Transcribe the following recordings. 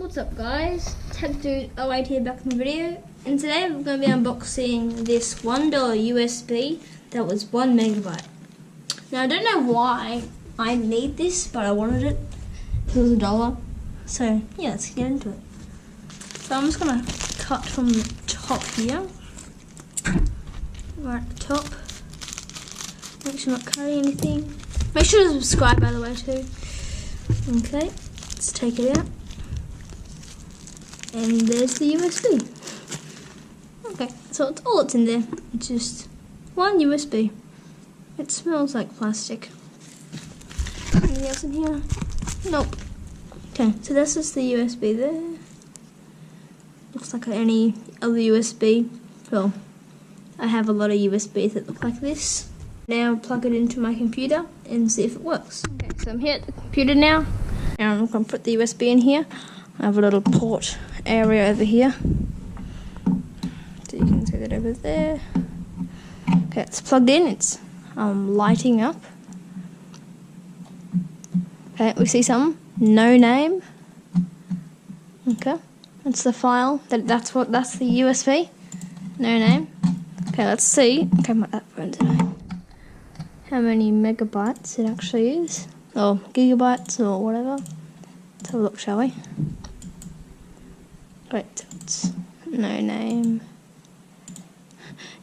What's up guys, TechDude 08 here back in the video, and today we're going to be unboxing this $1 USB that was 1 megabyte. Now I don't know why I need this, but I wanted it. It was $1, so yeah, let's get into it. So I'm just going to cut from the top here, right at the top. Make sure I'm not cutting anything. Make sure to subscribe by the way too. Okay, let's take it out. And there's the USB. Okay, so it's all that's in there. It's just one USB. It smells like plastic. Anything else in here? Nope. Okay, so that's just the USB there. Looks like any other USB. Well, I have a lot of USBs that look like this. Now I'll plug it into my computer and see if it works. Okay, so I'm here at the computer now. And I'm going to put the USB in here. I have a little port area over here. So you can see that over there. Okay, it's plugged in. It's lighting up. Okay, we see some. No name. Okay, that's the file. That's the USB. No name. Okay, let's see. Okay, my phone's on. How many megabytes it actually is, or gigabytes, or whatever. Let's have a look, shall we? Great, it's no name.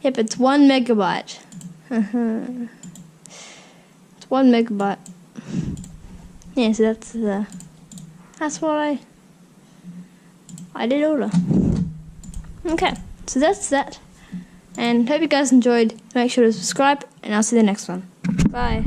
Yep, it's 1 megabyte. It's 1 megabyte. Yeah, so that's what I did order. Okay, so that's that. And hope you guys enjoyed. Make sure to subscribe, and I'll see you in the next one. Bye.